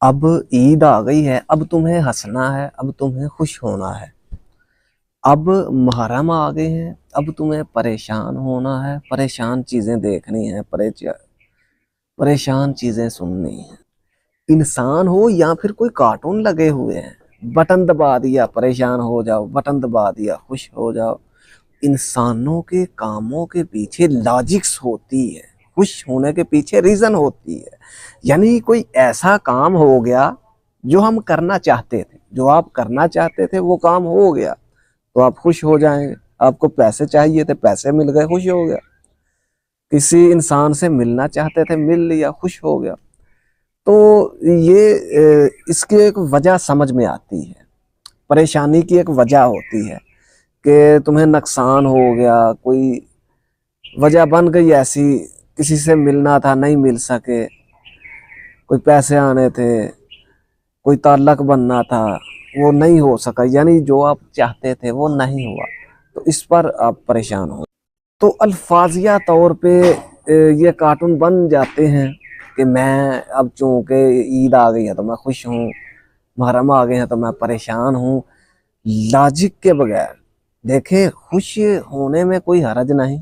अब ईद आ गई है। अब तुम्हें हंसना है, अब तुम्हें खुश होना है। अब मुहर्रम आ गए हैं। अब तुम्हें परेशान होना है, परेशान चीजें देखनी है, परेशान चीजें सुननी है। इंसान हो या फिर कोई कार्टून लगे हुए हैं, बटन दबा दिया परेशान हो जाओ, बटन दबा दिया खुश हो जाओ। इंसानों के कामों के पीछे लॉजिक्स होती है, खुश होने के पीछे रीजन होती है। यानी कोई ऐसा काम हो गया जो हम करना चाहते थे, जो आप करना चाहते थे वो काम हो गया तो आप खुश हो जाएंगे। आपको पैसे चाहिए थे, पैसे मिल गए, खुश हो गया। किसी इंसान से मिलना चाहते थे, मिल लिया, खुश हो गया। तो ये इसकी एक वजह समझ में आती है। परेशानी की एक वजह होती है कि तुम्हें नुकसान हो गया, कोई वजह बन गई ऐसी, किसी से मिलना था नहीं मिल सके, कोई पैसे आने थे, कोई ताल्लुक बनना था वो नहीं हो सका, यानी जो आप चाहते थे वो नहीं हुआ, तो इस पर आप परेशान हो। तो अल्फाजिया तौर पे ये कार्टून बन जाते हैं कि मैं अब चूंकि ईद आ गई है तो मैं खुश हूँ, मुहर्रम आ गए हैं तो मैं परेशान हूँ। लॉजिक के बगैर देखें, खुश होने में कोई हर्ज नहीं,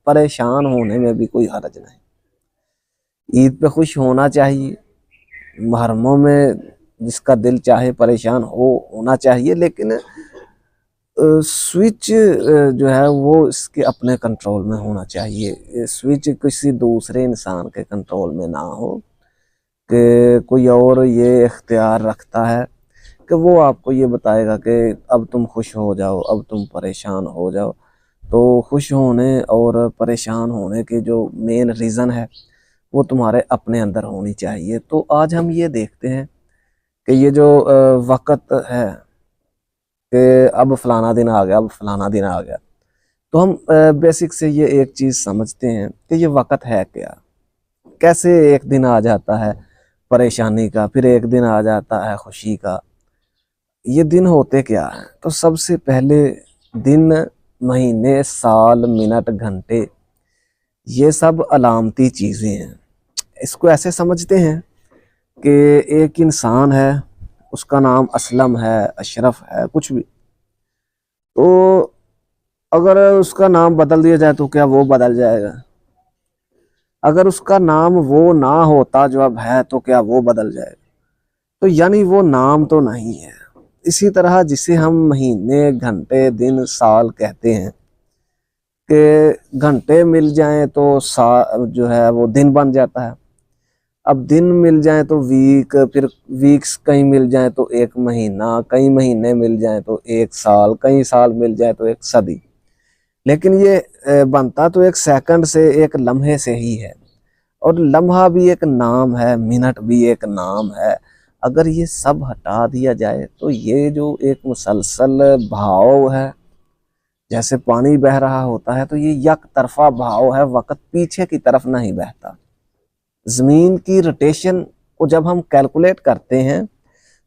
परेशान होने में भी कोई हर्ज नहीं। ईद पे खुश होना चाहिए, मुहर्रमों में जिसका दिल चाहे परेशान होना चाहिए, लेकिन स्विच जो है वो इसके अपने कंट्रोल में होना चाहिए। स्विच किसी दूसरे इंसान के कंट्रोल में ना हो कि कोई और ये इख्तियार रखता है कि वो आपको ये बताएगा कि अब तुम खुश हो जाओ, अब तुम परेशान हो जाओ। तो खुश होने और परेशान होने के जो मेन रीज़न है वो तुम्हारे अपने अंदर होनी चाहिए। तो आज हम ये देखते हैं कि ये जो वक़्त है कि अब फलाना दिन आ गया, अब फलाना दिन आ गया, तो हम बेसिक से ये एक चीज़ समझते हैं कि ये वक़्त है क्या। कैसे एक दिन आ जाता है परेशानी का, फिर एक दिन आ जाता है खुशी का। ये दिन होते क्या हैं? तो सबसे पहले दिन, महीने, साल, मिनट, घंटे, ये सब अलामती चीज़ें हैं। इसको ऐसे समझते हैं कि एक इंसान है, उसका नाम असलम है, अशरफ है, कुछ भी, तो अगर उसका नाम बदल दिया जाए तो क्या वो बदल जाएगा? अगर उसका नाम वो ना होता जो अब है तो क्या वो बदल जाएगा? तो यानी वो नाम तो नहीं है। इसी तरह जिसे हम महीने, घंटे, दिन, साल कहते हैं कि घंटे मिल जाएं तो जो है वो दिन बन जाता है। अब दिन मिल जाए तो वीक, फिर वीक्स कई मिल जाए तो एक महीना, कई महीने मिल जाए तो एक साल, कई साल मिल जाए तो एक सदी। लेकिन ये बनता तो एक सेकंड से, एक लम्हे से ही है। और लम्हा भी एक नाम है, मिनट भी एक नाम है। अगर ये सब हटा दिया जाए तो ये जो एक मुसलसल भाव है, जैसे पानी बह रहा होता है, तो ये यक तरफा भाव है, वक़्त पीछे की तरफ नहीं बहता। ज़मीन की रोटेशन को जब हम कैलकुलेट करते हैं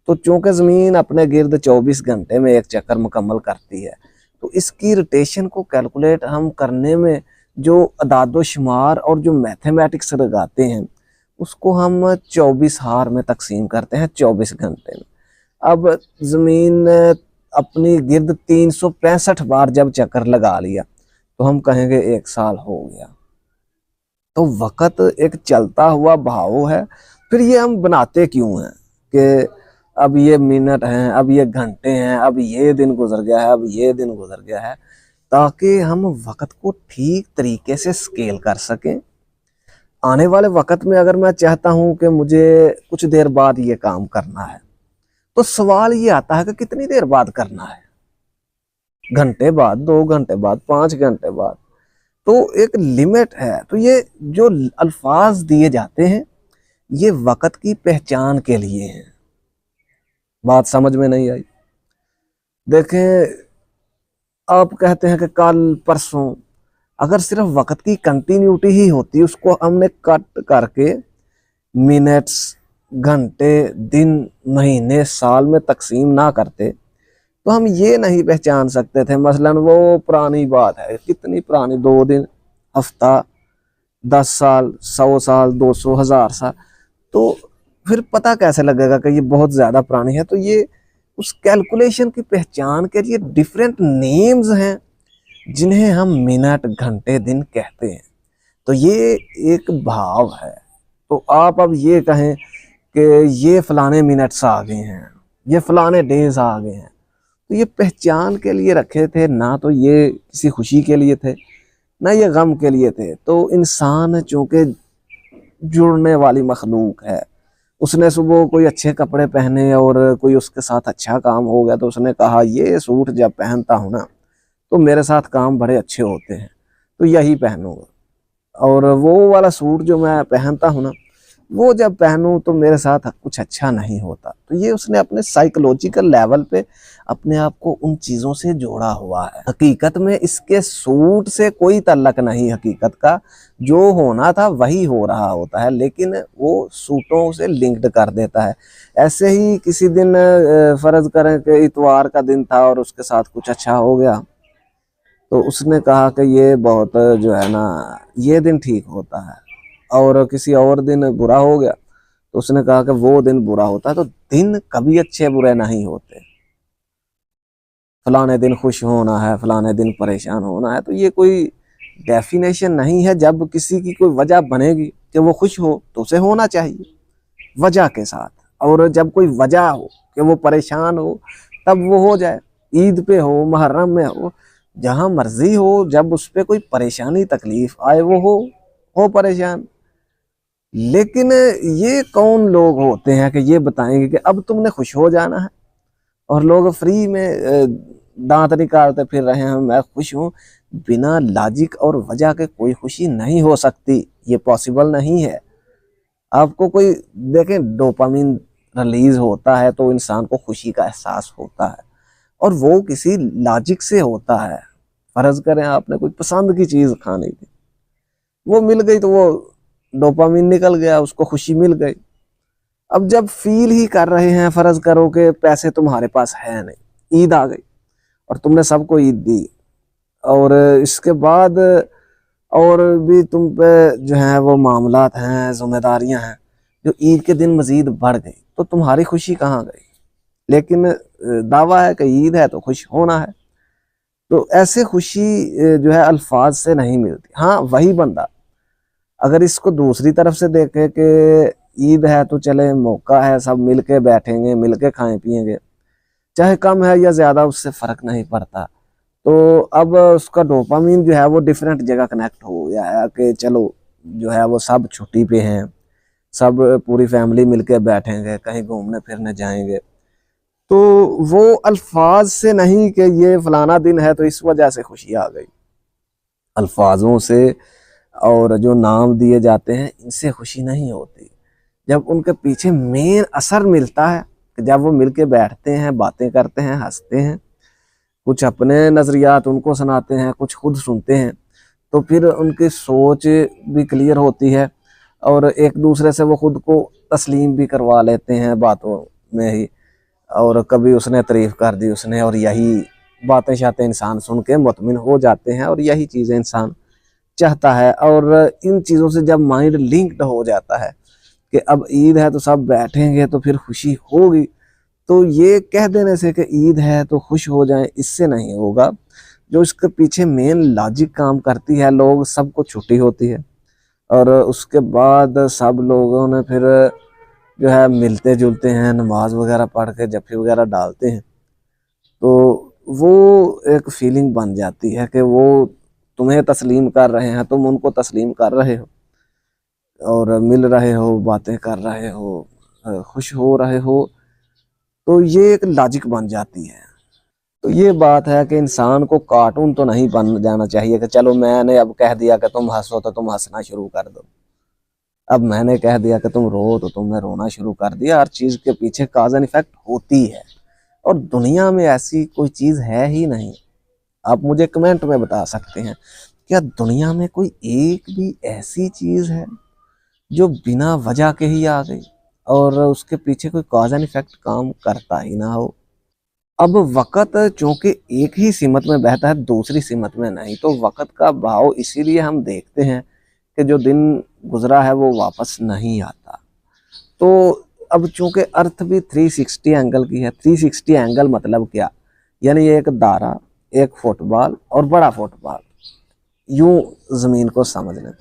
तो चूंकि ज़मीन अपने गिर्द 24 घंटे में एक चक्कर मुकम्मल करती है, तो इसकी रोटेशन को कैलकुलेट हम करने में जो अदादो शुमार और जो मैथमेटिक्स लगाते हैं उसको हम 24 हार में तकसीम करते हैं, 24 घंटे में। अब ज़मीन अपनी गिर्द 365 बार जब चक्कर लगा लिया तो हम कहेंगे एक साल हो गया। तो वक़्त एक चलता हुआ भाव है। फिर ये हम बनाते क्यों हैं कि अब ये मिनट हैं, अब ये घंटे हैं, अब ये दिन गुजर गया है, अब ये दिन गुजर गया है, ताकि हम वक़्त को ठीक तरीके से स्केल कर सकें। आने वाले वक़्त में अगर मैं चाहता हूं कि मुझे कुछ देर बाद ये काम करना है, तो सवाल ये आता है कि कितनी देर बाद करना है? घंटे बाद, 2 घंटे बाद, 5 घंटे बाद? तो एक लिमिट है। तो ये जो अल्फाज दिए जाते हैं ये वक़्त की पहचान के लिए हैं। बात समझ में नहीं आई? देखें, आप कहते हैं कि कल, परसों, अगर सिर्फ वक़्त की कंटिन्यूटी ही होती, उसको हमने कट करके मिनट्स, घंटे, दिन, महीने, साल में तकसीम ना करते तो हम ये नहीं पहचान सकते थे। मसलन वो पुरानी बात है, कितनी पुरानी, 2 दिन, हफ्ता, 10 साल, 100 साल, 200, 1000 साल। तो फिर पता कैसे लगेगा कि ये बहुत ज्यादा पुरानी है? तो ये उस कैलकुलेशन की पहचान के लिए डिफरेंट नेम्स हैं जिन्हें हम मिनट, घंटे, दिन कहते हैं। तो ये एक भाव है। तो आप अब ये कहें कि ये फलाने मिनट्स आ गए हैं, ये फलाने डेज आ गए हैं, तो ये पहचान के लिए रखे थे, ना तो ये किसी खुशी के लिए थे, ना ये गम के लिए थे। तो इंसान चूंकि जुड़ने वाली मखलूक है, उसने सुबह कोई अच्छे कपड़े पहने और कोई उसके साथ अच्छा काम हो गया तो उसने कहा ये सूट जब पहनता हूं ना तो मेरे साथ काम बड़े अच्छे होते हैं, तो यही पहनूंगा। और वो वाला सूट जो मैं पहनता हूं ना, वो जब पहनूं तो मेरे साथ कुछ अच्छा नहीं होता। तो ये उसने अपने साइकोलॉजिकल लेवल पे अपने आप को उन चीज़ों से जोड़ा हुआ है। हकीकत में इसके सूट से कोई ताल्लुक नहीं, हकीकत का जो होना था वही हो रहा होता है, लेकिन वो सूटों से लिंक्ड कर देता है। ऐसे ही किसी दिन फर्ज करें कि इतवार का दिन था और उसके साथ कुछ अच्छा हो गया, तो उसने कहा कि ये बहुत जो है ना, ये दिन ठीक होता है। और किसी और दिन बुरा हो गया तो उसने कहा कि वो दिन बुरा होता है। तो दिन कभी अच्छे बुरे नहीं होते। फलाने दिन खुश होना है, फलाने दिन परेशान होना है, तो ये कोई डेफिनेशन नहीं है। जब किसी की कोई वजह बनेगी कि वो खुश हो तो उसे होना चाहिए वजह के साथ, और जब कोई वजह हो कि वो परेशान हो तब वो हो जाए। ईद पे हो, मुहर्रम में हो, जहां मर्जी हो, जब उस पर कोई परेशानी तकलीफ आए वो हो परेशान। लेकिन ये कौन लोग होते हैं कि ये बताएंगे कि अब तुमने खुश हो जाना है, और लोग फ्री में दांत निकालते फिर रहे हैं मैं खुश हूं। बिना लॉजिक और वजह के कोई खुशी नहीं हो सकती, ये पॉसिबल नहीं है। आपको कोई देखें, डोपामिन रिलीज होता है तो इंसान को खुशी का एहसास होता है, और वो किसी लॉजिक से होता है। फर्ज करें आपने कोई पसंद की चीज खाने की, वो मिल गई तो वो डोपामिन निकल गया, उसको खुशी मिल गई। अब जब फील ही कर रहे हैं, फर्ज करो कि पैसे तुम्हारे पास है नहीं, ईद आ गई और तुमने सबको ईद दी, और इसके बाद और भी तुम पे जो है वो मामलात हैं, जिम्मेदारियां हैं, जो ईद के दिन मजीद बढ़ गई, तो तुम्हारी खुशी कहाँ गई? लेकिन दावा है कि ईद है तो खुश होना है। तो ऐसे खुशी जो है अल्फाज से नहीं मिलती। हाँ, वही बंदा अगर इसको दूसरी तरफ से देखे कि ईद है तो चले मौका है, सब मिलके बैठेंगे, मिलके खाएं पिएंगे, चाहे कम है या ज्यादा उससे फर्क नहीं पड़ता, तो अब उसका डोपामीन जो है वो डिफरेंट जगह कनेक्ट हो गया है कि चलो जो है वो सब छुट्टी पे हैं, सब पूरी फैमिली मिलके बैठेंगे, कहीं घूमने फिरने जाएंगे। तो वो अल्फाज से नहीं कि ये फलाना दिन है तो इस वजह से खुशी आ गई, अल्फाजों से और जो नाम दिए जाते हैं इनसे खुशी नहीं होती। जब उनके पीछे मेन असर मिलता है कि जब वो मिलके बैठते हैं, बातें करते हैं, हंसते हैं, कुछ अपने नज़रियात उनको सुनाते हैं, कुछ खुद सुनते हैं, तो फिर उनकी सोच भी क्लियर होती है, और एक दूसरे से वो खुद को तस्लीम भी करवा लेते हैं बातों में ही। और कभी उसने तारीफ कर दी उसने, और यही बातें शातें इंसान सुन के मुतमिन हो जाते हैं, और यही चीज़ें इंसान चाहता है। और इन चीज़ों से जब माइंड लिंक्ड हो जाता है कि अब ईद है तो सब बैठेंगे तो फिर खुशी होगी, तो ये कह देने से कि ईद है तो खुश हो जाएं, इससे नहीं होगा। जो इसके पीछे मेन लॉजिक काम करती है, लोग सबको छुट्टी होती है और उसके बाद सब लोगों ने फिर जो है मिलते जुलते हैं, नमाज वगैरह पढ़ के जफ्फी वगैरह डालते हैं, तो वो एक फीलिंग बन जाती है कि वो तुम्हें तस्लीम कर रहे हैं, तुम उनको तस्लीम कर रहे हो, और मिल रहे हो, बातें कर रहे हो, खुश हो रहे हो। तो ये एक लॉजिक बन जाती है। तो ये बात है कि इंसान को कार्टून तो नहीं बन जाना चाहिए कि चलो मैंने अब कह दिया कि तुम हंसो तो तुम हंसना शुरू कर दो, अब मैंने कह दिया कि तुम रो तो तुमने रोना शुरू कर दिया। हर चीज के पीछे काज एंड इफेक्ट होती है, और दुनिया में ऐसी कोई चीज है ही नहीं। आप मुझे कमेंट में बता सकते हैं, क्या दुनिया में कोई एक भी ऐसी चीज है जो बिना वजह के ही आ गई और उसके पीछे कोई कॉज एंड इफेक्ट काम करता ही ना हो? अब वक़्त चूंकि एक ही सिमत में बहता है, दूसरी सिमत में नहीं, तो वक़्त का भाव इसीलिए हम देखते हैं कि जो दिन गुजरा है वो वापस नहीं आता। तो अब चूंकि अर्थ भी 360 एंगल की है, 360 एंगल मतलब क्या, यानी एक दायरा, एक फुटबॉल और बड़ा फुटबॉल, यूं जमीन को समझ लें।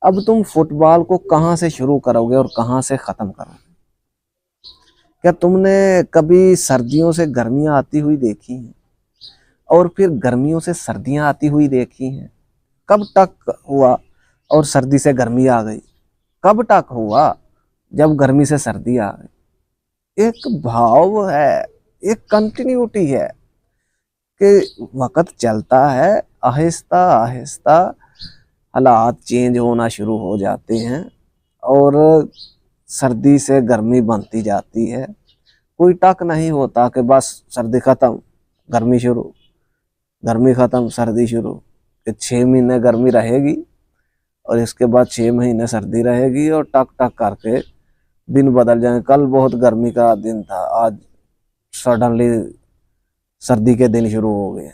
अब तुम फुटबॉल को कहां से शुरू करोगे और कहां से खत्म करोगे? क्या तुमने कभी सर्दियों से गर्मियां आती हुई देखी हैं और फिर गर्मियों से सर्दियां आती हुई देखी हैं? कब तक हुआ और सर्दी से गर्मी आ गई? कब तक हुआ जब गर्मी से सर्दी आ गई? एक भाव है, एक कंटिन्यूटी है कि वक्त चलता है, आहिस्ता आहिस्ता हालात चेंज होना शुरू हो जाते हैं और सर्दी से गर्मी बनती जाती है। कोई टक नहीं होता कि बस सर्दी खत्म गर्मी शुरू, गर्मी खत्म सर्दी शुरू। 6 महीने गर्मी रहेगी और इसके बाद 6 महीने सर्दी रहेगी और टक टक करके दिन बदल जाएंगे। कल बहुत गर्मी का दिन था, आज सडनली सर्दी के दिन शुरू हो गए।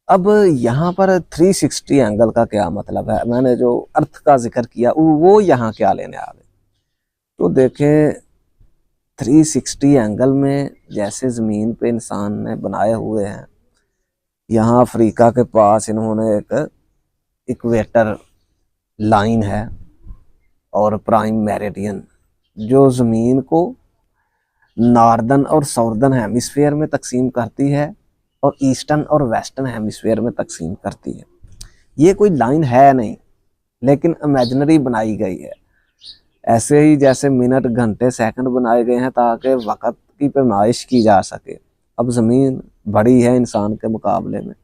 अब यहाँ पर 360 एंगल का क्या मतलब है? मैंने जो अर्थ का जिक्र किया वो यहाँ क्या लेने आ गए? तो देखें, 360 एंगल में जैसे ज़मीन पे इंसान ने बनाए हुए हैं, यहाँ अफ्रीका के पास इन्होंने एक इक्वेटर लाइन है और प्राइम मेरिडियन, जो ज़मीन को नॉर्दर्न और साउदर्न हेमिस्फीयर में तकसीम करती है और ईस्टर्न और वेस्टर्न हेमिस्फीयर में तकसीम करती है। ये कोई लाइन है नहीं, लेकिन इमेजिनरी बनाई गई है। ऐसे ही जैसे मिनट घंटे सेकंड बनाए गए हैं ताकि वक़्त की पैमाइश की जा सके। अब ज़मीन बड़ी है इंसान के मुकाबले में,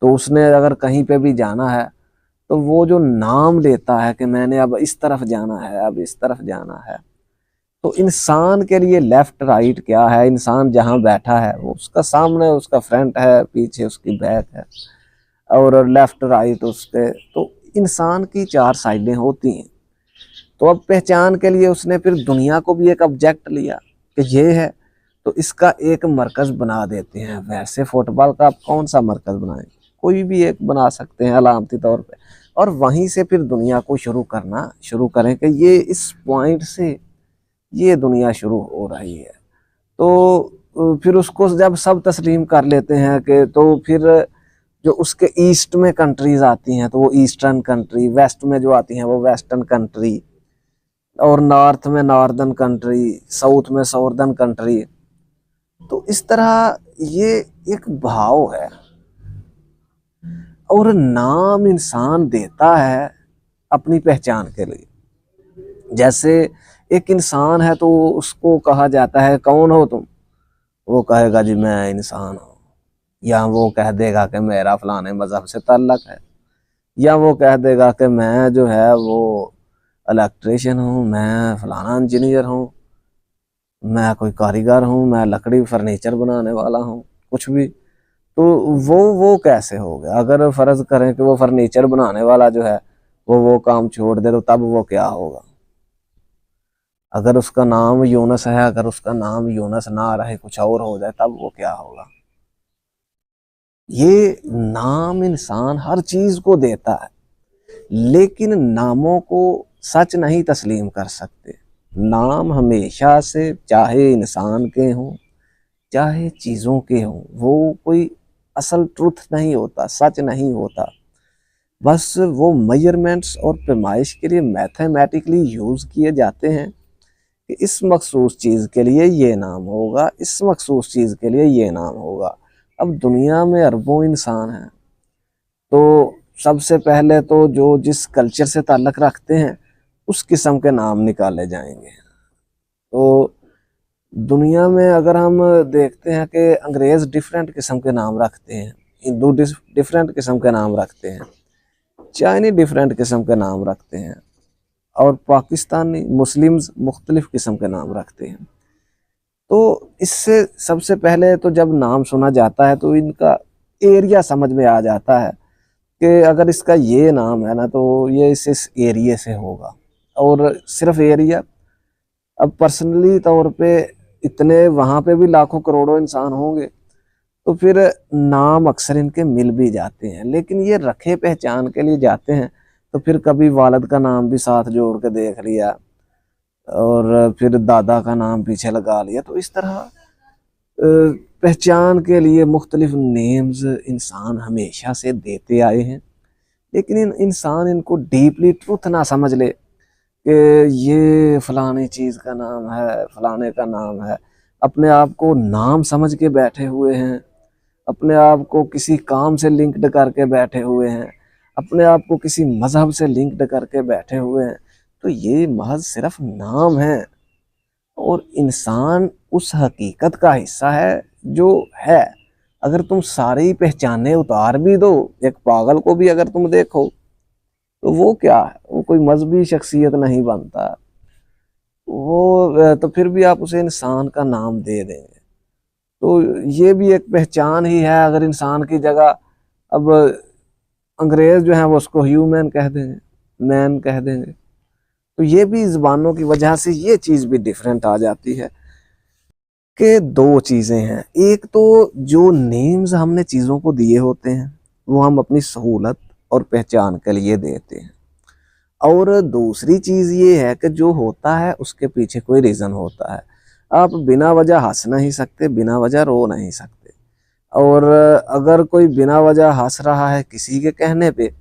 तो उसने अगर कहीं पे भी जाना है तो वो जो नाम लेता है कि मैंने अब इस तरफ जाना है, अब इस तरफ जाना है, तो इंसान के लिए लेफ्ट राइट क्या है? इंसान जहाँ बैठा है वो उसका सामने उसका फ्रंट है, पीछे उसकी बैक है और लेफ्ट राइट उसके। तो इंसान की 4 साइडें होती हैं। तो अब पहचान के लिए उसने फिर दुनिया को भी एक ऑब्जेक्ट लिया कि ये है, तो इसका एक मरकज बना देते हैं। वैसे फुटबॉल का आप कौन सा मरकज बनाएं? कोई भी एक बना सकते हैं अलामती तौर पे, और वहीं से फिर दुनिया को शुरू करें कि ये इस पॉइंट से ये दुनिया शुरू हो रही है। तो फिर उसको जब सब तस्लीम कर लेते हैं कि तो फिर जो उसके ईस्ट में कंट्रीज आती हैं तो वो ईस्टर्न कंट्री, वेस्ट में जो आती हैं वो वेस्टर्न कंट्री, और नॉर्थ में नॉर्दर्न कंट्री, साउथ में साउदर्न कंट्री। तो इस तरह ये एक भाव है और नाम इंसान देता है अपनी पहचान के लिए। जैसे एक इंसान है तो उसको कहा जाता है कौन हो तुम? वो कहेगा जी मैं इंसान हूँ, या वो कह देगा कि मेरा फलाने मजहब से ताल्लुक है, या वो कह देगा कि मैं जो है वो इलेक्ट्रीशियन हूँ, मैं फलाना इंजीनियर हूँ, मैं कोई कारीगर हूँ, मैं लकड़ी फर्नीचर बनाने वाला हूँ, कुछ भी। तो वो कैसे हो गया? अगर फर्ज करें कि वो फर्नीचर बनाने वाला जो है वो काम छोड़ दे तो तब वो क्या होगा? अगर उसका नाम यूनस है, अगर उसका नाम यूनस ना रहे कुछ और हो जाए तब वो क्या होगा? ये नाम इंसान हर चीज को देता है, लेकिन नामों को सच नहीं तस्लीम कर सकते। नाम हमेशा से चाहे इंसान के हों चाहे चीज़ों के हों, वो कोई असल ट्रुथ नहीं होता, सच नहीं होता। बस वो मेजरमेंट्स और पैमाइश के लिए मैथमेटिकली यूज़ किए जाते हैं कि इस मखसूस चीज़ के लिए ये नाम होगा, इस मखसूस चीज़ के लिए ये नाम होगा। अब दुनिया में अरबों इंसान हैं, तो सबसे पहले तो जो जिस कल्चर से ताल्लुक़ रखते हैं उस किस्म के नाम निकाले जाएंगे। तो दुनिया में अगर हम देखते हैं कि अंग्रेज़ डिफरेंट किस्म के नाम रखते हैं, हिंदू डिफरेंट किस्म के नाम रखते हैं, चाइनी डिफरेंट किस्म के नाम रखते हैं, और पाकिस्तानी मुस्लिम्स मुख्तलिफ किस्म के नाम रखते हैं। तो इससे सबसे पहले तो जब नाम सुना जाता है तो इनका एरिया समझ में आ जाता है कि अगर इसका ये नाम है ना तो ये इस एरिए से होगा, और सिर्फ एरिया। अब पर्सनली तौर पे इतने वहाँ पे भी लाखों करोड़ों इंसान होंगे तो फिर नाम अक्सर इनके मिल भी जाते हैं, लेकिन ये रखे पहचान के लिए जाते हैं। तो फिर कभी वालिद का नाम भी साथ जोड़ के देख लिया, और फिर दादा का नाम पीछे लगा लिया। तो इस तरह पहचान के लिए मुख्तलिफ नेम्स इंसान हमेशा से देते आए हैं, लेकिन इंसान इनको डीपली ट्रूथ ना समझ ले कि ये फलानी चीज़ का नाम है, फलाने का नाम है। अपने आप को नाम समझ के बैठे हुए हैं, अपने आप को किसी काम से लिंक्ड करके बैठे हुए हैं, अपने आप को किसी मजहब से लिंक्ड करके बैठे हुए हैं। तो ये महज सिर्फ नाम है, और इंसान उस हकीकत का हिस्सा है जो है। अगर तुम सारी पहचाने उतार भी दो, एक पागल को भी अगर तुम देखो, तो वो क्या है, वो कोई मजहबी शख्सियत नहीं बनता, वो तो फिर भी आप उसे इंसान का नाम दे देंगे। तो ये भी एक पहचान ही है। अगर इंसान की जगह अब अंग्रेज जो है वो उसको ह्यूमन कह देंगे, मैन कह देंगे। तो ये भी ज़बानों की वजह से ये चीज़ भी डिफरेंट आ जाती है कि दो चीज़ें हैं। एक तो जो नेम्स हमने चीज़ों को दिए होते हैं वो हम अपनी सहूलत और पहचान के लिए देते हैं, और दूसरी चीज़ ये है कि जो होता है उसके पीछे कोई रीज़न होता है। आप बिना वजह हंस नहीं सकते, बिना वजह रो नहीं सकते। और अगर कोई बिना वजह हंस रहा है किसी के कहने पे,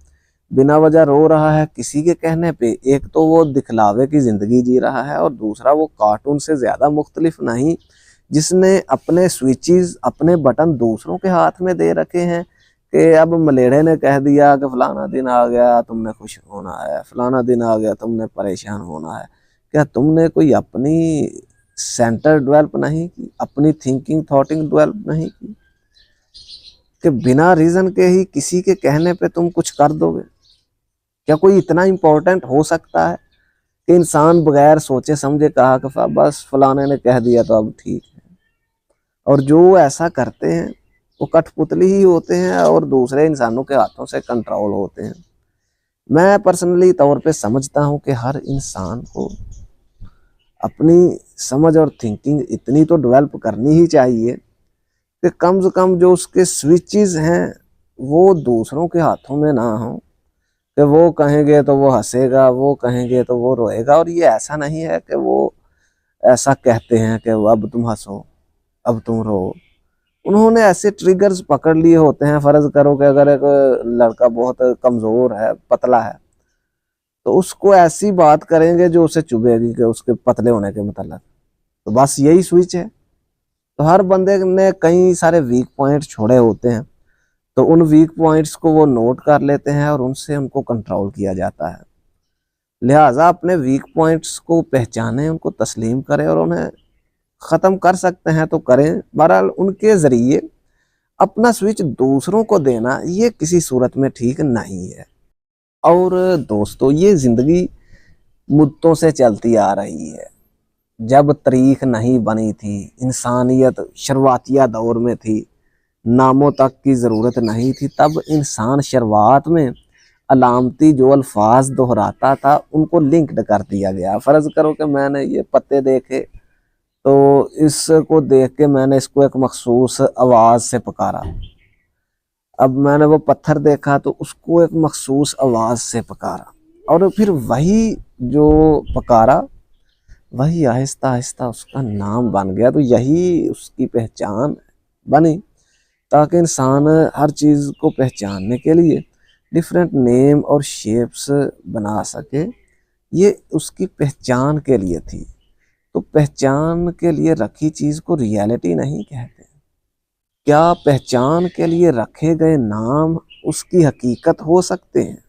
बिना वजह रो रहा है किसी के कहने पे, एक तो वो दिखलावे की ज़िंदगी जी रहा है, और दूसरा वो कार्टून से ज़्यादा मुख्तलिफ नहीं, जिसने अपने स्विचेस, अपने बटन दूसरों के हाथ में दे रखे हैं कि अब मलेड़े ने कह दिया कि फलाना दिन आ गया तुमने खुश होना है, फलाना दिन आ गया तुमने परेशान होना है। क्या तुमने कोई अपनी सेंटर डेवलप नहीं की, अपनी थिंकिंग थॉटिंग डेवलप नहीं की, कि बिना रीज़न के ही किसी के कहने पे तुम कुछ कर दोगे? क्या कोई इतना इम्पोर्टेंट हो सकता है कि इंसान बगैर सोचे समझे कहा कि बस फलाने ने कह दिया तो अब ठीक है? और जो ऐसा करते हैं वो कठपुतली ही होते हैं और दूसरे इंसानों के हाथों से कंट्रोल होते हैं। मैं पर्सनली तौर पे समझता हूँ कि हर इंसान को अपनी समझ और थिंकिंग इतनी तो डेवलप करनी ही चाहिए कि कम से कम जो उसके स्विचेस हैं वो दूसरों के हाथों में ना हो, कि वो कहेंगे तो वो हंसेगा, वो कहेंगे तो वो रोएगा। और ये ऐसा नहीं है कि वो ऐसा कहते हैं कि अब तुम हंसो, अब तुम रो। उन्होंने ऐसे ट्रिगर्स पकड़ लिए होते हैं। फर्ज करो कि अगर एक लड़का बहुत कमजोर है, पतला है, तो उसको ऐसी बात करेंगे जो उसे चुभेगी कि उसके पतले होने के मतलब। तो बस यही स्विच है। तो हर बंदे ने कई सारे वीक पॉइंट छोड़े होते हैं, तो उन वीक पॉइंट्स को वो नोट कर लेते हैं और उनसे उनको कंट्रोल किया जाता है। लिहाजा अपने वीक पॉइंट्स को पहचानें, उनको तस्लीम करें, और उन्हें ख़त्म कर सकते हैं तो करें। बहरहाल उनके ज़रिए अपना स्विच दूसरों को देना ये किसी सूरत में ठीक नहीं है। और दोस्तों, ये ज़िंदगी मुद्दों से चलती आ रही है। जब तारीख नहीं बनी थी, इंसानियत शुरुआतिया दौर में थी, नामों तक की ज़रूरत नहीं थी, तब इंसान शुरुआत में अलामती जो अल्फाज दोहराता था उनको लिंक्ड कर दिया गया। फ़र्ज़ करो कि मैंने ये पत्ते देखे, तो इसको देख के मैंने इसको एक मखसूस आवाज़ से पुकारा। अब मैंने वो पत्थर देखा तो उसको एक मखसूस आवाज़ से पुकारा, और फिर वही जो पुकारा वही आहिस्ता आहिस्ता उसका नाम बन गया। तो यही उसकी पहचान बनी, ताकि इंसान हर चीज़ को पहचानने के लिए डिफरेंट नेम और शेप्स बना सके। ये उसकी पहचान के लिए थी। तो पहचान के लिए रखी चीज़ को रियलिटी नहीं कहते। क्या पहचान के लिए रखे गए नाम उसकी हकीकत हो सकते हैं?